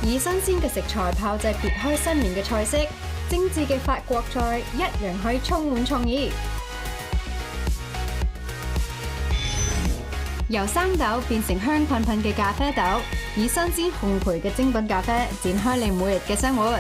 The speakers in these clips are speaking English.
以新鮮嘅食材炮製撇開新年嘅菜式，精緻嘅法國菜一樣可以充滿創意。由生豆變成香噴噴嘅咖啡豆，以新鮮烘焙嘅精品咖啡展開你每日嘅生活。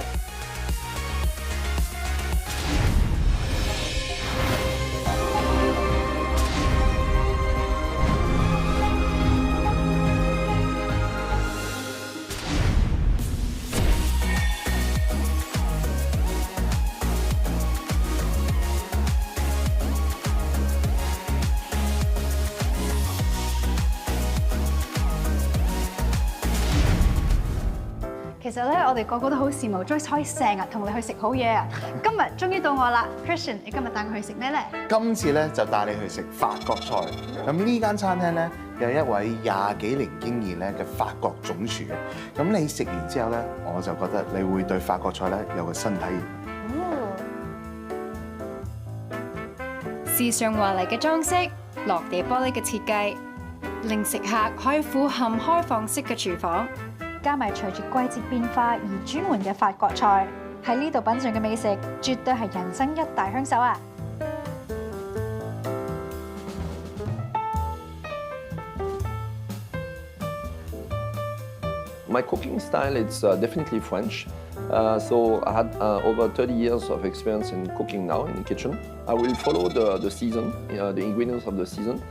其實咧，我哋個個都好羨慕 Joyce 可以成日同你去食好嘢啊！今日終於到我啦 ，Christian， 你今日帶我去食咩咧？今次咧就帶你去食法國菜。咁呢間餐廳咧有一位20幾年經驗咧嘅法國總廚嘅。咁你食完之後咧，我就覺得你會對法國菜咧有個新體驗。時尚華麗嘅裝飾，落地玻璃嘅設計，令食客可以俯瞰開放式嘅廚房。加埋隨住季節變化而轉換嘅法國菜，喺呢度品嚐嘅美食，絕對係人生一大享受啊！ My cooking style is definitely French. So I had over 30 years of experience in cooking now in the kitchen. I will follow the season, the ingredients of the season.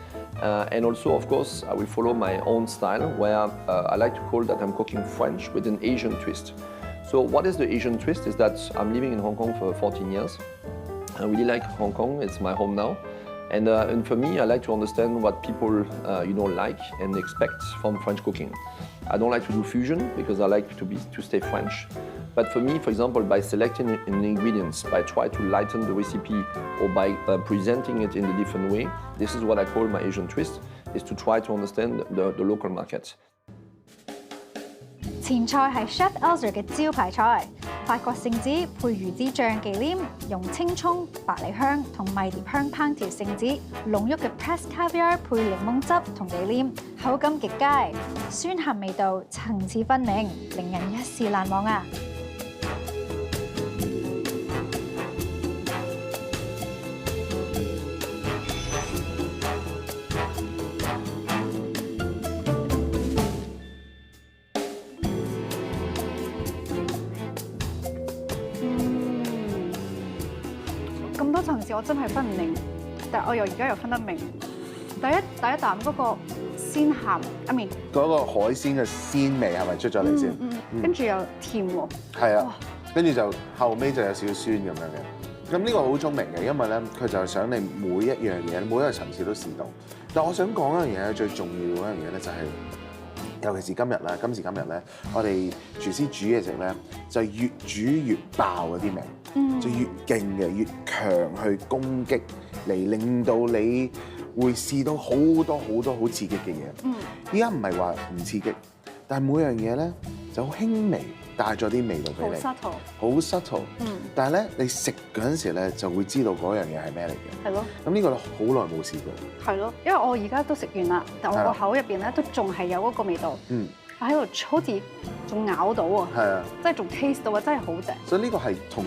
And also, of course, I will follow my own style where I like to call that I'm cooking French with an Asian twist. So what is the Asian twist is that I'm living in Hong Kong for 14 years. I really like Hong Kong, it's my home now. And for me, I like to understand what people like and expect from French cooking. I don't like to do fusion because I like to stay French. But for me, for example, by selecting an ingredients, by trying to lighten the recipe or by presenting it in a different way, this is what I call my Asian twist, is to try to understand the local market. 前菜係 Chef Elzer 嘅招牌菜，法國聖子配魚子醬忌廉，用青葱、百里香同迷迭香烹調聖子，濃郁嘅 pressed caviar 配檸檬汁同忌廉，口感極佳，酸鹹味道層次分明，令人一試難忘啊！ 咁多層次我真係分唔明，但係我而家又分得明。第一啖嗰個鮮鹹，I mean 嗰個海鮮嘅鮮味係咪出咗嚟先？跟住又甜喎。係啊，跟住就後尾就有少少酸咁樣嘅。咁呢個好聰明嘅，因為咧佢就係想你每一樣嘢、每一個層次都試到。但我想講一樣嘢，最重要嗰樣嘢咧就係、尤其是今時今日咧，我哋廚師煮嘢食咧，就越煮越爆嗰啲味，就越勁嘅，越強去攻擊嚟，令到你會試到好多好刺激嘅嘢。依家唔係話唔刺激，但係每樣嘢咧就好輕微帶咗啲味道俾你，好 subtle。但係咧你食嗰陣時咧就會知道嗰樣嘢係咩嚟嘅。係咯。咁呢個咧好耐冇試過。係咯，因為我而家都食完啦，但我個口入邊咧都仲係有嗰個味道。喺度好似仲咬到啊！係啊，即係仲 taste 到啊！真係好正。所以呢個係同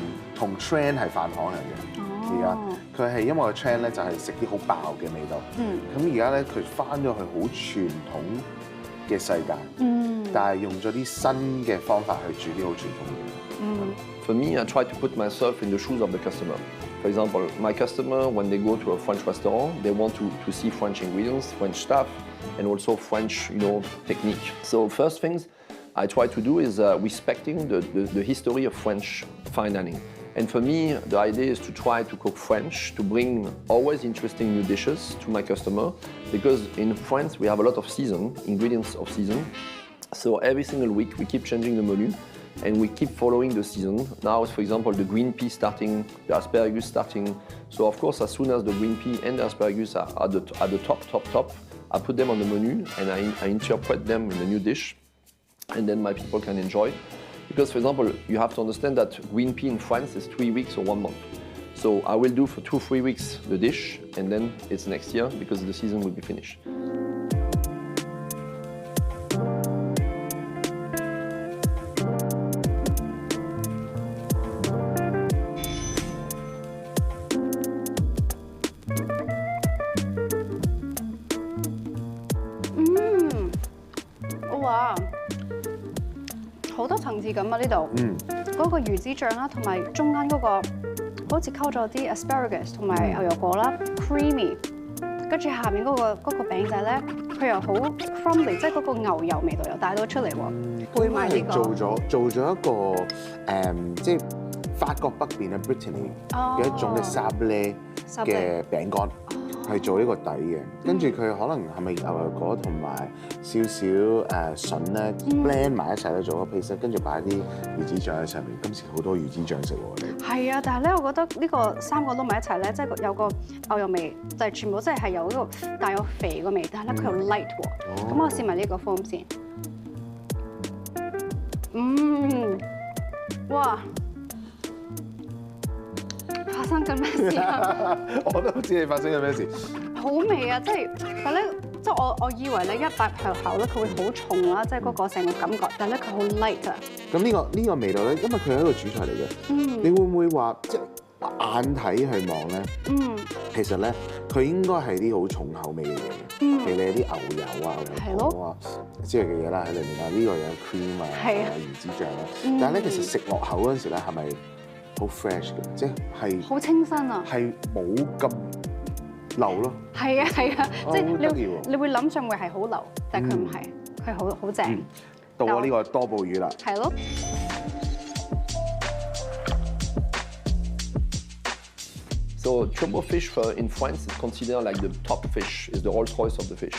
trend 係反行嘅。而家佢係因為個 trend 咧就係食啲好爆嘅味道。咁而家咧佢翻咗去好傳統嘅世界。但係用咗啲新嘅方法去煮啲好傳統嘅。For me, I try to put myself in the shoes of the customer. For example, my customer, when they go to a French restaurant, they want to see French ingredients, French stuff, and also French, technique. So first things I try to do is respecting the history of French fine dining. And for me, the idea is to try to cook French, to bring always interesting new dishes to my customer, because in France we have a lot of ingredients of season. So every single week we keep changing the menu. And we keep following the season. Now, for example, the green pea starting, the asparagus starting. So of course, as soon as the green pea and the asparagus are at the top, I put them on the menu and I interpret them in a new dish. And then my people can enjoy. Because, for example, you have to understand that green pea in France is 3 weeks or 1 month. So I will do for 2-3 weeks the dish, and then it's next year because the season will be finished. 哇，好多層次感啊呢度。嗰個魚子醬啦，同埋中間嗰個好似溝咗啲 asparagus 同埋牛油果啦 ，creamy。跟住下面嗰個餅仔咧，佢又好 crumbly， 即係嗰個牛油味道又帶到出嚟喎。配埋呢個做咗一個即係法國北邊嘅 Brittany 嘅一種嘅 sablé 嘅餅乾。係做呢個底嘅，跟住佢可能係咪牛油果同埋少少筍咧 blend 埋一齊咧做個 paste， 跟住擺啲魚子醬喺上面。今次好多魚子醬食喎，我哋。係啊，但係咧，我覺得呢個三個撈埋一齊咧，即係有個牛油味，就係全部即係有嗰個帶有肥個味，但係咧佢又 light 喎。咁我試埋呢個 foam 先。哇！發生緊咩事啊？我都知你發生緊咩事。好味啊！即係，但係咧，即係我以為咧一擺入口咧，佢會好重啦，即係嗰個成個感覺。但係咧，佢好 light 啊。咁呢個味道咧，因為佢係一個主菜嚟嘅。你會唔會話即係眼睇去望咧？其實咧，佢應該係啲好重口味嘅嘢，譬如你有啲牛油啊、牛油果啊之類嘅嘢啦喺裏面啊。呢個有 cream 啊、魚子醬啦。但係咧，其實食落口嗰陣時咧，係咪好 fresh 嘅？即係好清新啊！係冇咁流咯。係啊，即係你會諗上會係好流，但係佢唔係，佢好正。到我呢個多寶魚啦。係咯。So turbo fish in France is considered like the top fish, is the Rolls Royce of the fish.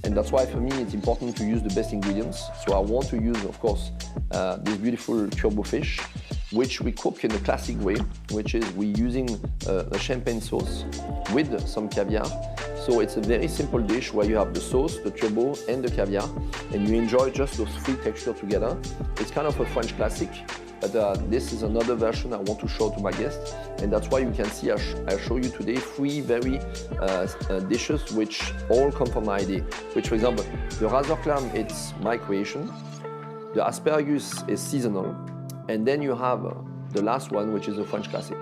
And that's why for me it's important to use the best ingredients. So I want to use, of course, this beautiful turbo fish, which we cook in the classic way, which is we're using a champagne sauce with some caviar. So it's a very simple dish where you have the sauce, the turbo, and the caviar, and you enjoy just those three textures together. It's kind of a French classic. But this is another version I want to show to my guests, and that's why you can see I show you today three very dishes which all come from my idea. Which, for example, the razor clam, it's my creation. The asparagus is seasonal, and then you have the last one, which is a French classic.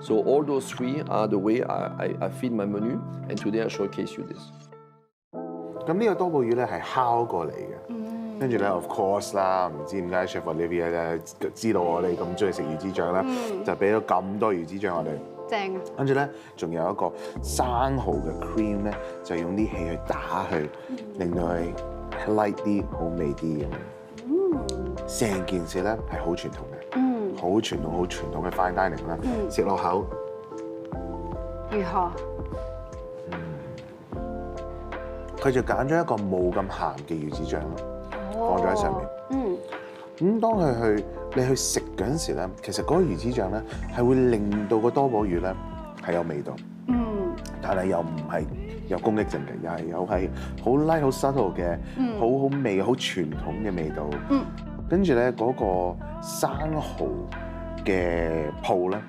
So all those three are the way I feed my menu, and today I showcase you this. 咁呢個多寶魚咧係烤過嚟嘅。跟住咧 ，of course 啦，唔知點解 Chef Olivia 咧知道我哋咁中意食魚子醬啦，就俾咗咁多魚子醬我哋。正啊！跟住咧，仲有一個生蠔嘅 cream 咧，就用啲氣去打佢，令到佢 light 啲、好味啲咁樣。成件事咧係好傳統嘅，好傳統嘅 fine dining 啦。食落口如何？佢就揀咗一個冇咁鹹嘅魚子醬咯。放咗喺上面。咁當你去食嗰陣時咧，其實嗰個魚子醬咧係會令到個多寶魚咧係有味道。但係又唔係有攻擊性嘅，又係好 light 好 subtle 嘅，好味好傳統嘅味道。跟住咧嗰個生蠔嘅泡咧，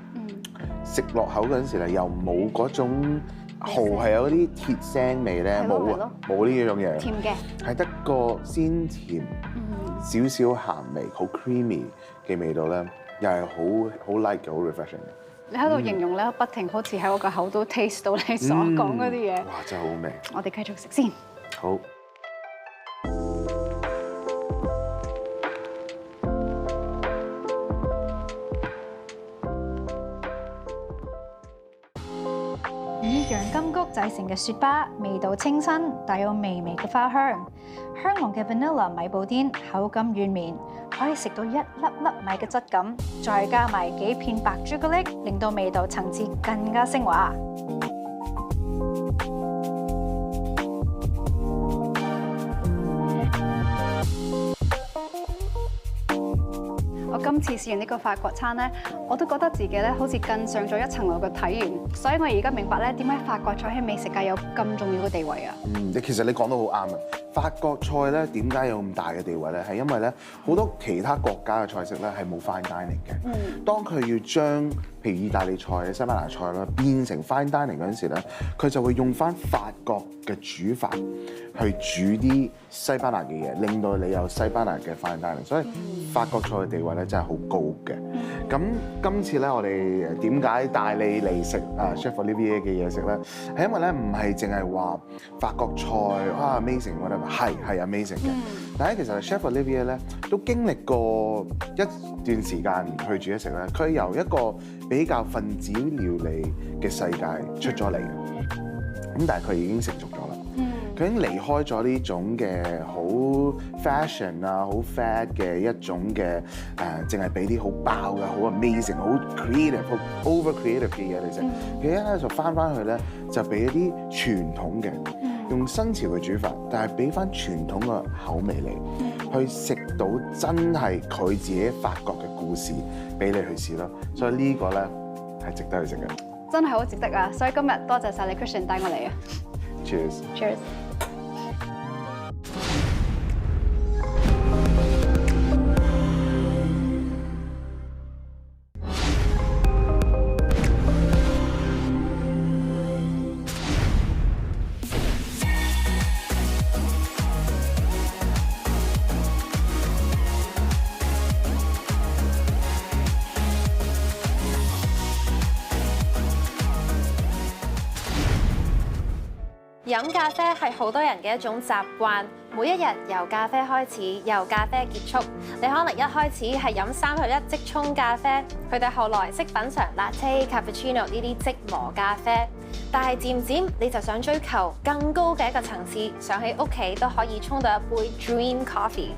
食落口嗰陣時咧又冇嗰種。蠔係有啲鐵腥味咧，冇呢種嘢，甜嘅，係得個鮮甜，少少鹹味，好 creamy 嘅味道咧，又係好 light 嘅，好 refreshing 嘅。你喺度形容咧，不停好似喺我個口都 taste 到你所講嗰啲嘢。哇！真係好味。我哋繼續食先。好。洋甘菊製成嘅雪巴，味道清新，帶有微微嘅花香。香濃嘅 vanilla 米布甸，口感軟綿，可以食到一粒粒米嘅質感，再加埋幾片白朱古力，令到味道層次更加升華。我今次試完呢個法國餐咧，我都覺得自己咧好似更上咗一層樓嘅體驗，所以我而家明白咧點解法國菜喺美食界有咁重要嘅地位啊！其實你講得好啱啊！法國菜咧點解有咁大嘅地位咧？係因為咧好多其他國家嘅菜式咧係冇 fine dining 嘅。當佢要將譬如意大利菜、西班牙菜啦變成 fine dining 嗰陣時咧，佢就會用翻法國嘅煮法去煮啲西班牙嘅嘢，令到你有西班牙嘅 fine dining。所以法國菜嘅地位咧真係好高嘅。咁今次咧我哋點解帶你嚟食Chef Olivia 嘅嘢食咧？係因為咧唔係淨係話法國菜amazing whatever，係amazing 嘅。但係其實 Chef Olivier 咧都經歷過一段時間去煮嘢食咧，佢由一個比較分子料理嘅世界出咗嚟，咁但係佢已經成熟咗啦。佢已經離開咗呢種嘅好 fashion 啊、好 fad 嘅一種嘅淨係俾啲好爆嘅、好 amazing、好 creative、好 over creative 嘅嘢嚟食。佢而家咧就翻去咧，就俾一啲傳統嘅，用新潮嘅煮法，但係俾翻傳統嘅口味嚟，去食到真係佢自己法國嘅故事俾你去試咯。所以呢個咧係值得去食嘅。真係好值得啊！所以今日多謝晒你 Christian 帶我嚟啊 Cheers！Cheers！飲咖啡係好多人嘅一種習慣，每一日由咖啡開始，由咖啡結束。你可能一開始係飲3合1即沖咖啡，去到後來識品嚐 latte、cappuccino 呢啲即磨咖啡，但係漸漸你就想追求更高嘅一個層次，想喺屋企都可以沖到一杯 dream coffee。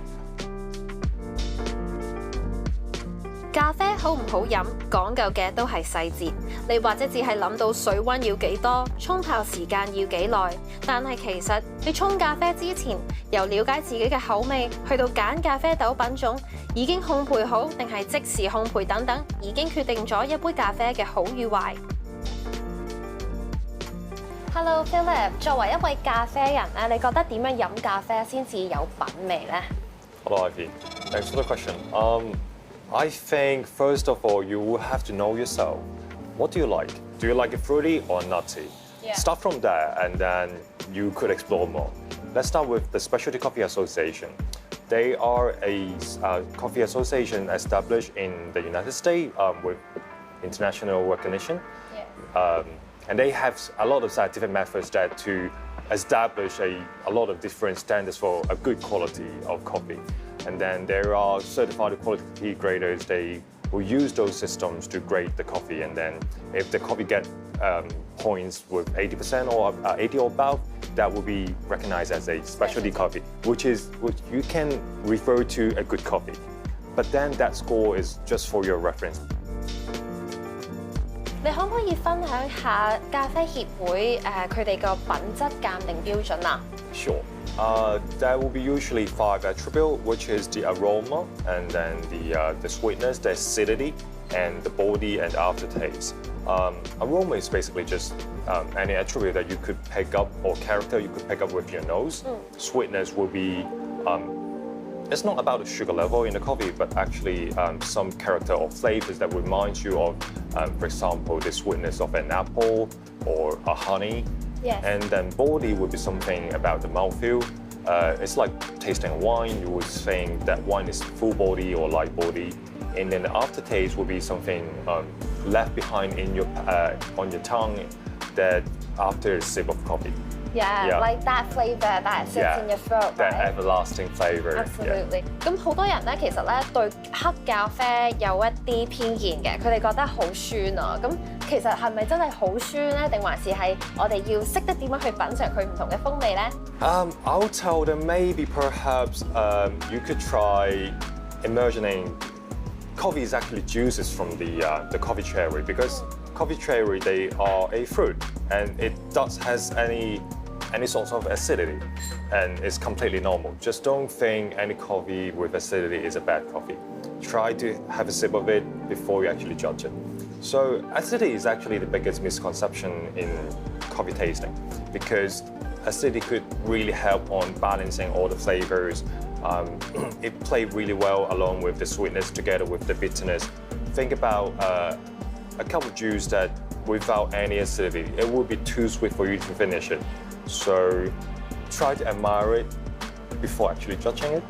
咖啡好唔好飲，講究嘅都係細節。你或者只係諗到水溫要幾多，沖泡時間要幾耐，但係其實你沖咖啡之前，由了解自己嘅口味，去到揀咖啡豆品種，已經烘焙好定係即時烘焙等等，已經決定咗一杯咖啡嘅好與壞。Hello Philip， 作為一位咖啡人咧，你覺得點樣飲咖啡先至有品味咧 ？Hello Ivy, thanks for the question. I think first of all you will have to know yourself. What do you like? Do you like it fruity or nutty? Yeah. Start from there and then you could explore more. Let's start with the Specialty Coffee Association. They are a coffee association established in the United States with international recognition. Yeah. And they have a lot of scientific methods that to establish a lot of different standards for a good quality of coffee. And then there are certified quality graders. They will use those systems to grade the coffee. And then if the coffee get points with 80% or 80 or above, that will be recognized as a specialty coffee, which you can refer to a good coffee. But then that score is just for your reference. 你可唔可以分享下咖啡協會佢哋個品質鑑定標準啊？ Sure. There will be usually 5 attributes, which is the aroma, and then the sweetness, the acidity, and the body and aftertaste. Aroma is basically just any attribute that you could pick up or character you could pick up with your nose. Sweetness will be it's not about the sugar level in the coffee, but actually some character or flavors that reminds you of, for example, the sweetness of an apple or a honey. Yes. And then body would be something about the mouthfeel. It's like tasting wine. You would think that wine is full body or light body. And then the aftertaste would be something left behind in your on your tongue that after a sip of coffee. Yeah, like that flavor that sits in your throat, that right? everlasting flavor. Absolutely. 咁好多人咧，其實咧對黑咖啡有一啲偏見嘅，佢哋覺得好酸啊。咁其實係咪真係好酸咧？定還是係我哋要識得點樣去品嚐佢唔同嘅風味咧？I'll tell them maybe perhaps you could try imagining coffee is actually juices from the coffee cherry, because coffee cherry, they are a fruit and it has any sort of acidity, and it's completely normal. Just don't think any coffee with acidity is a bad coffee. Try to have a sip of it before you actually judge it. So acidity is actually the biggest misconception in coffee tasting, because acidity could really help on balancing all the flavors. It played really well along with the sweetness together with the bitterness. Think about a cup of juice that without any acidity, it would be too sweet for you to finish it. So try to admire it before actually judging it.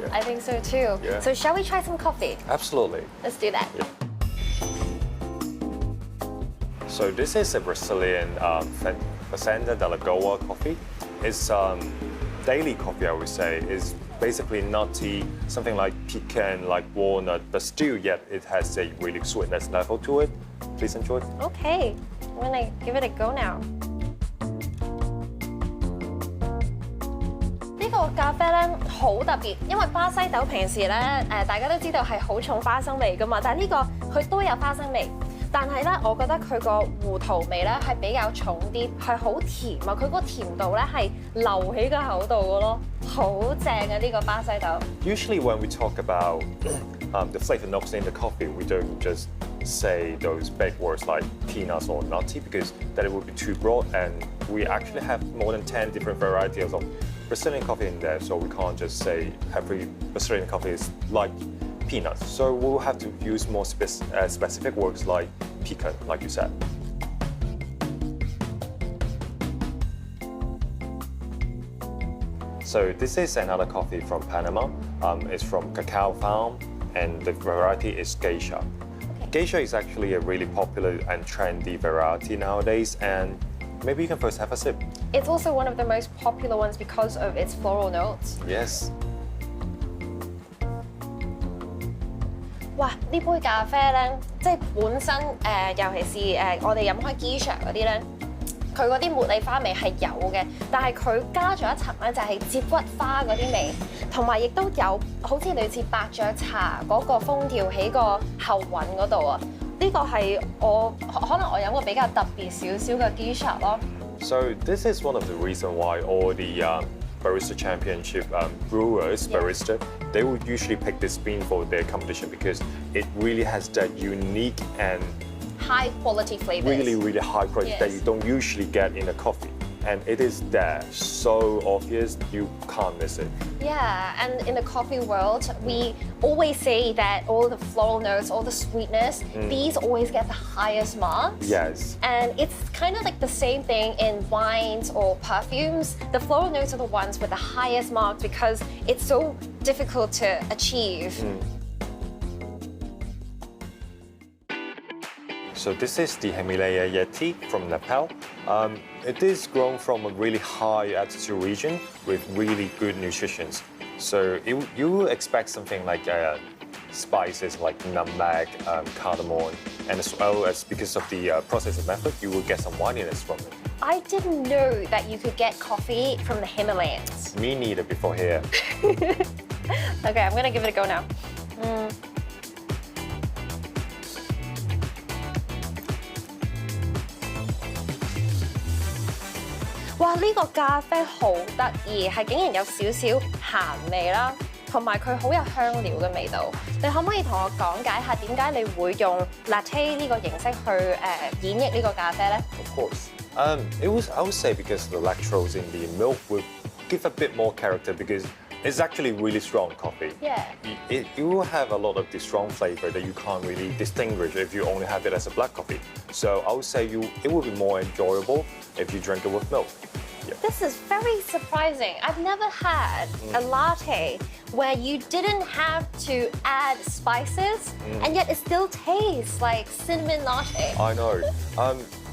Yeah. I think so too. Yeah. So shall we try some coffee? Absolutely. Let's do that. Yeah. So this is a Brazilian Fazenda de Lagoa coffee. It's daily coffee, I would say. It's basically nutty, something like pecan, like walnut, but still yet it has a really sweetness level to it. Please enjoy. Okay, I'm gonna give it a go now. 呢個咖啡咧好特別，因為巴西豆平時咧大家都知道係好重花生味噶嘛，但係呢個佢都有花生味，但係咧我覺得佢個胡桃味咧係比較重啲，係好甜啊！佢個甜度咧係留喺個口度嘅咯，好正啊！呢個巴西豆。Usually when we talk about the flavor notes in the coffee, we don't just say those big words like peanuts or nutty because then it would be too broad, and we actually have more than 10 different varieties of Brazilian coffee in there, so we can't just say every Brazilian coffee is like peanuts. So we'll have to use more specific words like pecan, like you said. So this is another coffee from Panama. It's from cacao farm, and the variety is geisha. Geisha is actually a really popular and trendy variety nowadays, and maybe you can first have a sip. It's also one of the most popular ones because of its floral notes. Yes. 哇！呢杯咖啡咧，即係本身尤其是我哋飲開 geisha 嗰啲咧，佢嗰啲茉莉花味係有嘅，但係佢加咗一層咧就係節骨花嗰啲味，同埋亦都有好似類似伯爵茶嗰個風調喺個後韻嗰度啊！呢個係我可能我飲過比較特別少少嘅 geisha 咯。So this is one of the reasons why all the barista championship brewers, barista, they would usually pick this bean for their competition because it really has that unique and high quality flavors. Really high quality that you don't usually get in a coffee. And it is there, so obvious, you can't miss it. Yeah, and in the coffee world, we always say that all the floral notes, all the sweetness, these always get the highest marks. Yes. And it's kind of like the same thing in wines or perfumes. The floral notes are the ones with the highest marks because it's so difficult to achieve. So this is the Himalaya Yeti from Nepal. It is grown from a really high altitude region with really good nutrition. So you will expect something like spices like nutmeg, cardamom, and as well as because of the processing method, you will get some wininess from it. I didn't know that you could get coffee from the Himalayas. Me neither before here. Okay, I'm gonna give it a go now. 哇！呢個咖啡好得意，係竟然有少少鹹味啦，同埋佢好有香料嘅味道。你可唔可以同我講解下點解你會用 latte 呢個形式去演繹呢個咖啡咧 Of course. I would say because the lactose in the milk will give a bit more character because it's actually really strong coffee. Yeah. You will have a lot of the strong flavor that you can't really distinguish if you only have it as a black coffee. So I would say it will be more enjoyable if you drink it with milk. Yeah. This is very surprising. I've never had a latte where you didn't have to add spices and yet it still tastes like cinnamon latte. I know.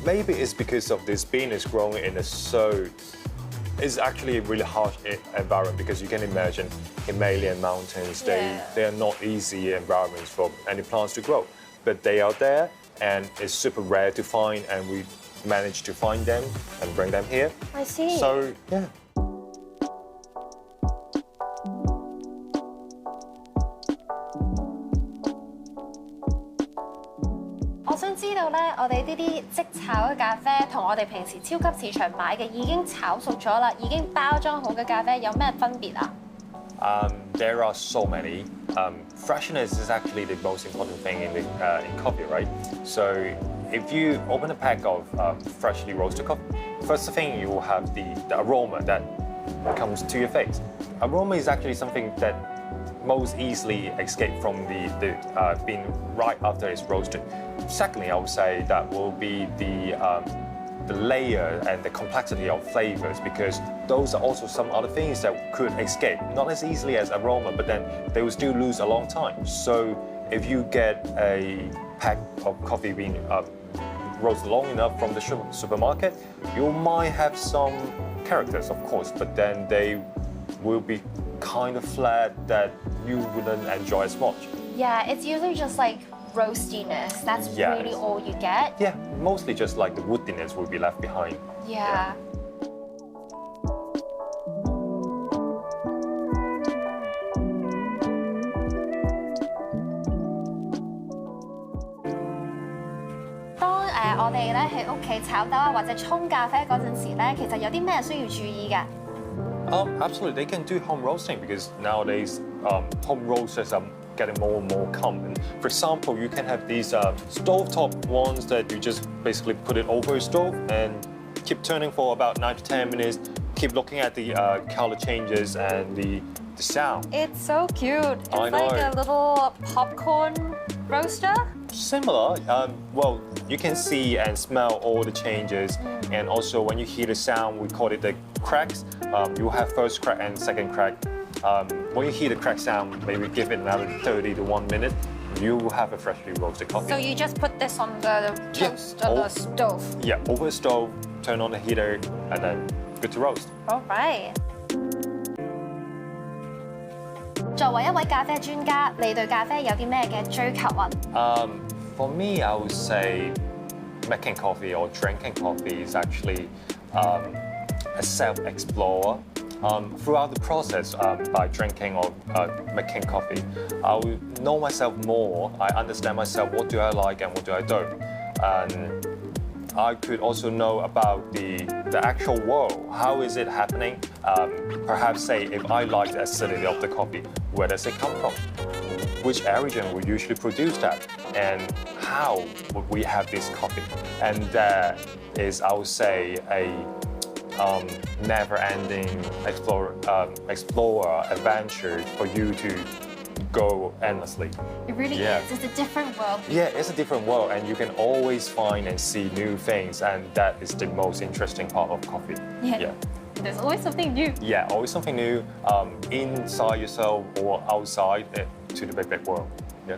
Maybe it's because of this bean is growing in it's actually a really harsh environment because you can imagine Himalayan mountains, they are not easy environments for any plants to grow. But they are there and it's super rare to find and we managed to find them and bring them here. I see. So, yeah. 我想知道咧，我哋呢啲即炒嘅咖啡同我哋平時超級市場買嘅已經炒熟咗啦，已經包裝好嘅咖啡有咩分別啊？ There are so many. Freshness is actually the most important thing in coffee, right? So if you open a pack of freshly roasted coffee, first thing you will have the aroma that comes to your face. Aroma is actually something that most easily escape from the bean right after it's roasted. Secondly, I would say that will be the layer and the complexity of flavors because those are also some other things that could escape, not as easily as aroma, but then they will still lose a long time. So if you get a pack of coffee bean roasted long enough from the supermarket, you might have some characters, of course, but then they will be kind of flat that you wouldn't enjoy as much. Yeah, it's usually just like roastiness. That's Yes. really all you get. Yeah, mostly just like the woodiness will be left behind. Yeah. 當我哋咧喺屋企炒豆啊，或者沖咖啡嗰陣時咧，其實有啲咩需要注意嘅？ Absolutely, they can do home roasting because nowadays home roasters are getting more and more common. For example, you can have these stovetop ones that you just basically put it over a stove and keep turning for about 9 to 10 minutes. Keep looking at the color changes and the sound. It's so cute. It's I like know. a little popcorn roaster. Similar, well, you can see and smell all the changes, and also when you hear the sound, we call it the cracks. You have first crack and second crack. When you hear the crack sound, maybe give it another 30 to 1 minute, you will have a freshly roasted coffee. So you just put this on the toast on the stove. Yeah, over the stove, turn on the heater, and then good to roast. All right. 作為一位咖啡專家，你對咖啡有啲咩嘅追求啊？ For me, I would say making coffee or drinking coffee is actually a self-explorer. Throughout the process, by drinking or making coffee, I will know myself more. I understand myself, what do I like and what do I don't. And I could also know about the actual world. How is it happening? Perhaps say if I like the acidity of the coffee, where does it come from? Which origin would usually produce that? And how would we have this coffee? And that is, I would say, a never-ending explorer adventure for you to go endlessly. It really Yeah. is. It's a different world. Yeah, it's a different world, and you can always find and see new things, and that is the most interesting part of coffee. Yeah. There's always something new. Yeah, always something new inside yourself or outside to the big world. Yeah.